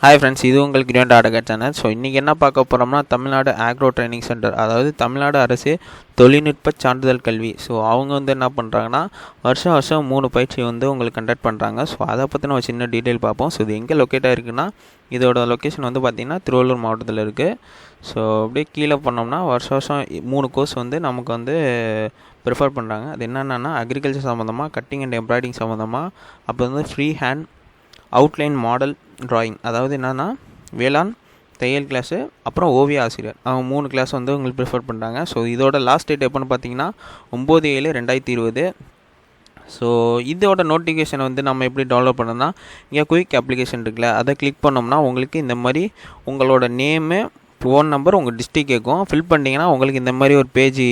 Hi friends, இது உங்கள் grand ஆடகர் channel. So இன்றைக்கி என்ன பார்க்க போகிறோம்னா, தமிழ்நாடு ஆக்ரோ ட்ரைனிங் சென்டர், அதாவது தமிழ்நாடு அரசு தொழில்நுட்ப சான்றிதழ் கல்வி. ஸோ அவங்க என்ன பண்ணுறாங்கன்னா, வருஷம் 3 பயிற்சி உங்களுக்கு கண்டக்ட் பண்ணுறாங்க. ஸோ அதை பற்றின ஒரு சின்ன டீட்டெயில் பார்ப்போம். ஸோ இது எங்கே லொக்கேட்டாக இருக்குன்னா, இதோட லொக்கேஷன் பார்த்திங்கன்னா திருவள்ளூர் மாவட்டத்தில் இருக்குது. ஸோ அப்படியே கீழே பண்ணோம்னா வருஷம் 3 கோர்ஸ் நமக்கு ப்ரிஃபர் பண்ணுறாங்க. அது என்னென்னா, அக்ரிகல்ச்சர் சம்மந்தமாக, கட்டிங் அண்ட் எம்ப்ராய்டிங் சம்மந்தமாக, அப்புறம் free hand outline model drawing, அதாவது என்னென்னா வேளாண், தையல் கிளாஸு, அப்புறம் ஓவிய ஆசிரியர், அவங்க 3 கிளாஸ் உங்களுக்கு ப்ரிஃபர் பண்ணுறாங்க. ஸோ இதோட லாஸ்ட் டேட் எப்போன்னு பார்த்தீங்கன்னா 9/7/2020. ஸோ இதோட நோட்டிஃபிகேஷன் நம்ம எப்படி டவுன்லோட் பண்ணோம்னா, இங்கே குயிக் அப்ளிகேஷன் இருக்குல்ல, அதை கிளிக் பண்ணோம்னா உங்களுக்கு இந்த மாதிரி உங்களோட நேமு, ஃபோன் நம்பர், உங்கள் டிஸ்ட்ரிக் கேட்கும். ஃபில் பண்ணிங்கன்னா உங்களுக்கு இந்த மாதிரி ஒரு பேஜ்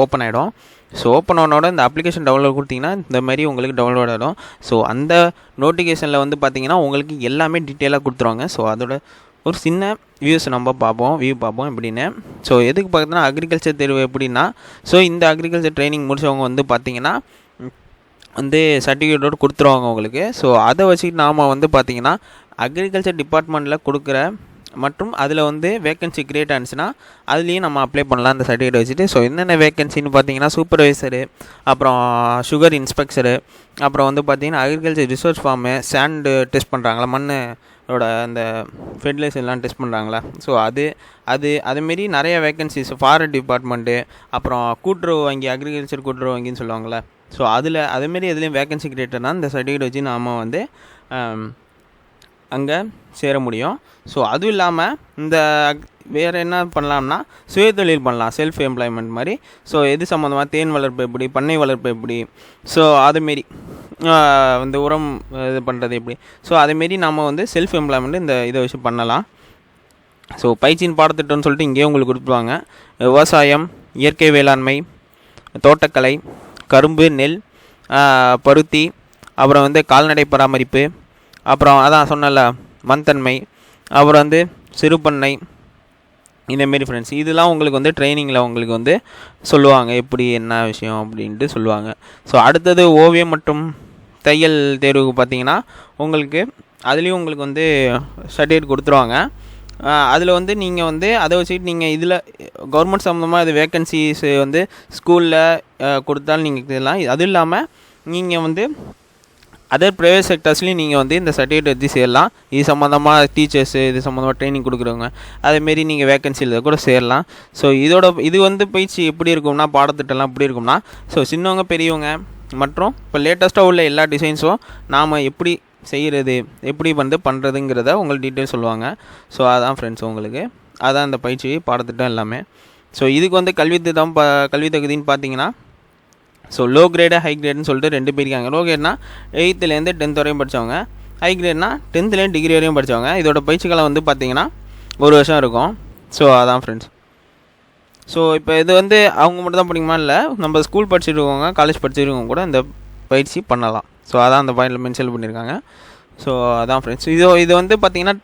ஓப்பன் ஆகிடும். ஸோ ஓப்பன் ஆனோட இந்த அப்ளிகேஷன் டவுன்லோட் கொடுத்தீங்கன்னா இந்த மாதிரி உங்களுக்கு டவுன்லோட் ஆகிடும். ஸோ அந்த நோட்டிஃபிகேஷனில் பார்த்தீங்கன்னா உங்களுக்கு எல்லாமே டீட்டெயிலாக கொடுத்துருவாங்க. ஸோ அதோட ஒரு சின்ன வியூ பார்ப்போம் எப்படின்னு. ஸோ எதுக்கு பார்த்தீங்கன்னா, அக்ரிகல்ச்சர் தேர்வு எப்படின்னா, ஸோ இந்த அக்ரிகல்ச்சர் ட்ரைனிங் முடிச்சவங்க பார்த்தீங்கன்னா சர்டிஃபிகேட்டோடு கொடுத்துருவாங்க உங்களுக்கு. ஸோ அதை வச்சுக்கிட்டு நாம் பார்த்தீங்கன்னா அக்ரிகல்ச்சர் டிபார்ட்மெண்ட்டில் கொடுக்குற மற்றும் அதில் வேக்கன்சி கிரியேட் ஆனிச்சுன்னா அதுலேயும் நம்ம அப்ளை பண்ணலாம் அந்த சர்டிஃபிகேட் வச்சுட்டு. ஸோ என்னென்ன வேக்கன்சின்னு பார்த்தீங்கன்னா, சூப்பர்வைசரு, அப்புறம் சுகர் இன்ஸ்பெக்டரு, அப்புறம் பார்த்தீங்கன்னா agriculture research form, sand test பண்ணுறாங்களா, மண்ணோட அந்த ஃபெர்டிலைசர்லாம் டெஸ்ட் பண்ணுறாங்களா, ஸோ அதுமாரி நிறைய வேக்கன்சிஸ், ஃபாரஸ்ட் டிபார்ட்மெண்ட்டு, அப்புறம் கூட்டுறவு வங்கி, அக்ரிகல்ச்சர் கூட்டுறவு வங்கின்னு சொல்லுவாங்களே, ஸோ அதேமாரி எதுலேயும் வேக்கன்சி கிரியேட்டர்னால் இந்த சர்டிஃபிகேட் வச்சு நாம் அங்கே சேர முடியும். ஸோ அதுவும் இல்லாமல் வேறு என்ன பண்ணலாம்னா, சுயதொழில் பண்ணலாம், செல்ஃப் எம்ப்ளாய்மெண்ட் மாதிரி. ஸோ எது சம்மந்தமாக, தேன் வளர்ப்பு எப்படி, பண்ணை வளர்ப்பு எப்படி, ஸோ அதுமாரி உரம் இது பண்ணுறது எப்படி, ஸோ அதுமாரி நம்ம செல்ஃப் எம்ப்ளாய்மெண்ட் இதை வச்சு பண்ணலாம். ஸோ பயிற்சியின் பாடத்திட்டம்னு சொல்லிட்டு இங்கேயே உங்களுக்கு கொடுத்துருவாங்க. விவசாயம், இயற்கை வேளாண்மை, தோட்டக்கலை, கரும்பு, நெல், பருத்தி, அப்புறம் கால்நடை பராமரிப்பு, அப்புறம் அதான் சொன்னல மண்தன்மை, அப்புறம் சிறு பண்ணை, இந்தமாரி ஃப்ரெண்ட்ஸ் இதெல்லாம் உங்களுக்கு ட்ரைனிங்கில் உங்களுக்கு சொல்லுவாங்க, எப்படி என்ன விஷயம் அப்படின்ட்டு சொல்லுவாங்க. ஸோ அடுத்தது ஓவியம் மற்றும் தையல் தேர்வுக்கு பார்த்தீங்கன்னா உங்களுக்கு அதுலேயும் உங்களுக்கு சர்டிஃபிகேட் கொடுத்துருவாங்க. அதில் நீங்கள் அதை வச்சுக்கிட்டு நீங்கள் இதில் கவர்மெண்ட் சம்மந்தமாக இது வேக்கன்சிஸ் ஸ்கூலில் கொடுத்தாலும் நீங்கள் இதெல்லாம். அதுவும் இல்லாமல் நீங்கள் அதர் ப்ரைவேட் செக்டர்ஸ்லேயும் நீங்கள் இந்த சர்டிஃபிகேட் வச்சு சேரலாம். இது சம்மந்தமாக டீச்சர்ஸு, இது சம்மந்தமாக ட்ரைனிங் கொடுக்குறவங்க, அதேமாரி நீங்கள் வேக்கன்சியில் கூட சேரலாம். ஸோ இது பயிற்சி எப்படி இருக்கும்னா, பாடத்திட்டம்லாம் எப்படி இருக்கும்னா, ஸோ சின்னவங்க, பெரியவங்க மற்றும் இப்போ லேட்டஸ்ட்டாக உள்ள எல்லா டிசைன்ஸும் நாம் எப்படி செய்கிறது, எப்படி பண்ணுறதுங்கிறத உங்களுக்கு டீட்டெயில் சொல்லுவாங்க. ஸோ அதான் ஃப்ரெண்ட்ஸ் அதான் இந்த பயிற்சி பாடத்திட்டம் எல்லாமே. ஸோ இதுக்கு கல்வி தகுதின்னு பார்த்தீங்கன்னா, ஸோ லோ கிரேடு, ஹை கிரேடுன்னு சொல்லிட்டு 2 பேர் இருக்காங்க. லோ கிரேட்னா 8th-லேருந்து 10th வரையும் படித்தவங்க, ஹை கிரேட்னா 10th-லேருந்து டிகிரி வரையும் படித்தவங்க. இதோட பயிற்சி காலம் பார்த்தீங்கன்னா 1 வருஷம் இருக்கும். ஸோ அதான் ஃப்ரெண்ட்ஸ். ஸோ இப்போ இது அவங்க மட்டும் தான் படிக்குமா இல்லை, நம்ம ஸ்கூல் படிச்சுருக்கவங்க, காலேஜ் படிச்சுருக்கவங்க கூட இந்த பயிற்சி பண்ணலாம். ஸோ அதான் அந்த பாயிண்டில் மென்ஷன் பண்ணியிருக்காங்க. ஸோ அதான் ஃப்ரெண்ட்ஸ். இது பார்த்தீங்கன்னா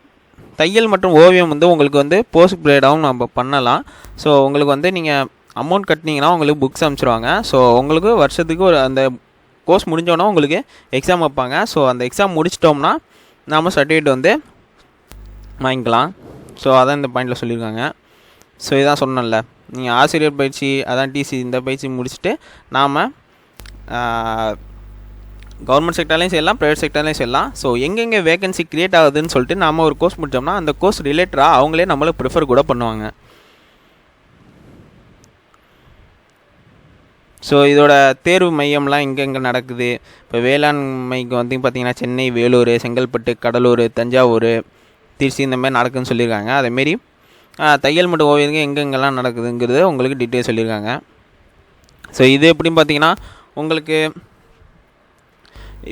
தையல் மற்றும் ஓவியம் உங்களுக்கு போஸ்ட் கிரேடாகவும் நம்ம பண்ணலாம். ஸோ உங்களுக்கு நீங்கள் அமௌண்ட் கட்டினீங்கன்னா உங்களுக்கு புக்ஸ் அனுப்பிச்சிருவாங்க. ஸோ உங்களுக்கு வருஷத்துக்கு அந்த கோர்ஸ் முடிஞ்சோன்னா உங்களுக்கு எக்ஸாம் வைப்பாங்க. ஸோ அந்த எக்ஸாம் முடிச்சிட்டோம்னா நாம் சர்டிஃபிகேட் வாங்கிக்கலாம். ஸோ அதான் இந்த பாயிண்டில் சொல்லியிருக்காங்க. ஸோ இதான் சொன்னேன்ல, நீங்கள் ஆசிரியர் பயிற்சி, அதான் டிசி, இந்த பயிற்சி முடிச்சுட்டு நாம் கவர்மெண்ட் செக்டர்லேயும் செய்யலாம், ப்ரைவேட் செக்டர்லேயும் செய்யலாம். ஸோ எங்கெங்கே வேகன்சி க்ரியேட் ஆகுதுன்னு சொல்லிட்டு நாம் ஒரு கோர்ஸ் முடித்தோம்னா அந்த கோர்ஸ் ரிலேட்டடாக அவங்களே நம்மளை ப்ரிஃபர் கூட பண்ணுவாங்க. ஸோ இதோட தேர்வு மையம்லாம் எங்கெங்கே நடக்குது, இப்போ வேளாண்மைக்கு பார்த்திங்கன்னா சென்னை, வேலூர், செங்கல்பட்டு, கடலூர், தஞ்சாவூர், திருச்சி இந்த மாதிரி நடக்குதுன்னு சொல்லியிருக்காங்க. அதேமாரி தையல் மற்றும் ஓவியங்க எங்கெங்கெல்லாம் நடக்குதுங்கிறது உங்களுக்கு டீட்டெயில் சொல்லியிருக்காங்க. ஸோ இது எப்படின்னு பார்த்தீங்கன்னா, உங்களுக்கு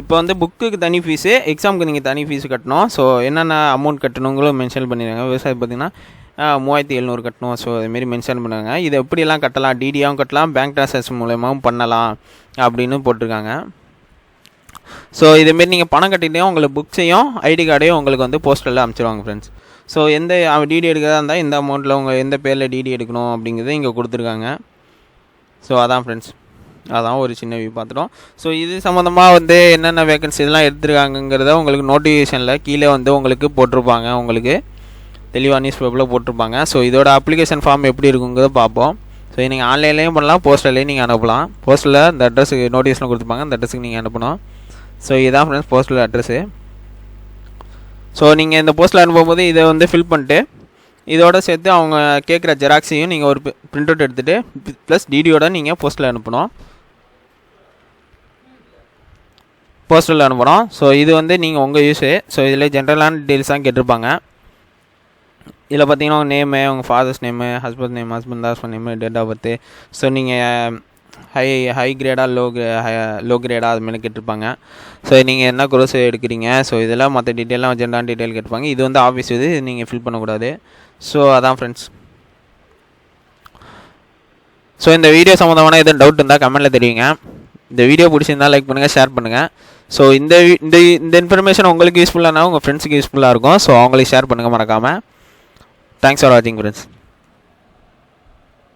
இப்போ புக்குக்கு தனி ஃபீஸு, எக்ஸாமுக்கு நீங்கள் தனி ஃபீஸு கட்டணும். ஸோ என்னென்ன அமௌண்ட் கட்டணுங்களும் மென்ஷன் பண்ணியிருக்காங்க. விவசாயம் பார்த்திங்கன்னா 3700 கட்டணும். ஸோ அதுமாரி மென்ஷன் பண்ணுவாங்க. இதை எப்படியெல்லாம் கட்டலாம், டிடியாகவும் கட்டலாம், பேங்க் ட்ரான்சாக்ஷன் மூலமாகவும் பண்ணலாம் அப்படின்னு போட்டிருக்காங்க. ஸோ இதேமாரி நீங்கள் பணம் கட்டிகிட்டே உங்களுக்கு புக்ஸையும் ஐடி கார்டையும் உங்களுக்கு போஸ்டரில் அனுப்பிச்சிடுவாங்க ஃப்ரெண்ட்ஸ். ஸோ எந்த டிடி எடுக்கிறதா இருந்தால் இந்த அமௌண்ட்டில் உங்கள் எந்த பேரில் டிடி எடுக்கணும் அப்படிங்கிறது இங்கே கொடுத்துருக்காங்க. ஸோ அதான் ஃப்ரெண்ட்ஸ். அதான் ஒரு சின்ன வியூ பார்த்துட்டோம். ஸோ இது சம்மந்தமாக வந்து என்னென்ன வேகன்சி இதெல்லாம் எடுத்துருக்காங்கிறத உங்களுக்கு நோட்டிஃபிகேஷனில் கீழே வந்து உங்களுக்கு போட்டிருப்பாங்க, உங்களுக்கு தெளிவாக நியூஸ் பேப்பரில் போட்டிருப்பாங்க. ஸோ இதோட அப்ளிகேஷன் ஃபார்ம் எப்படி இருக்குங்கிறத பார்ப்போம். ஸோ நீங்கள் ஆன்லைன்லேயும் பண்ணலாம், போஸ்டர்லேயும் நீங்கள் அனுப்பலாம். போஸ்ட்டில் இந்த அட்ரஸுக்கு நோட்டிஃபிகேஷன் கொடுத்துருப்பாங்க, அந்த அட்ரஸுக்கு நீங்கள் அனுப்பணும். ஸோ இதுதான் ஃப்ரெண்ட்ஸ் போஸ்டல் அட்ரஸு. ஸோ நீங்கள் இந்த போஸ்ட்டில் அனுப்பும்போது இதை வந்து ஃபில் பண்ணிட்டு இதோட சேர்த்து அவங்க கேட்குற ஜெராக்ஸையும் நீங்கள் ஒரு பிரிண்ட் அவுட் எடுத்துகிட்டு ப்ளஸ் டிடியோட நீங்கள் போஸ்ட்டில் அனுப்பணும், போஸ்டலில் அனுப்பணும். ஸோ இது வந்து நீங்கள் உங்கள் யூஸு. ஸோ இதில் ஜென்ரலான டீட்டெயில்ஸ் தான் கேட்டிருப்பாங்க. இதில் பார்த்தீங்கன்னா உங்கள் நேமு, உங்கள் father's name, husband name, husband name, date of birth. So நீங்கள் ஹை கிரேடாக லோ கிரேடாக அதுமாரி கேட்டிருப்பாங்க. ஸோ நீங்கள் என்ன கோர்ஸ் எடுக்கிறீங்க, ஸோ இதெல்லாம் மற்ற டீட்டெயிலாம் ஜென்ரலான டீட்டெயில் கேட்டிருப்பாங்க. இது வந்து ஆஃபீஸ் இது நீங்கள் ஃபில் பண்ணக்கூடாது. ஸோ அதான் ஃப்ரெண்ட்ஸ். ஸோ இந்த வீடியோ சம்மந்தமான எதுவும் டவுட் இருந்தால் கமெண்ட்டில் தெரிவிங்க. இந்த வீடியோ பிடிச்சிருந்தால் லைக் பண்ணுங்கள், ஷேர் பண்ணுங்கள். ஸோ இந்த இன்ஃபர்மேஷன் உங்களுக்கு யூஸ்ஃபுல்லானா உங்கள் ஃப்ரெண்ட்ஸுக்கு யூஸ்ஃபுல்லாக இருக்கும். ஸோ அவங்களுக்கு ஷேர் பண்ணுங்கள் மறக்காமல். தேங்க்ஸ் ஃபார் வாட்சிங் ஃப்ரெண்ட்ஸ்.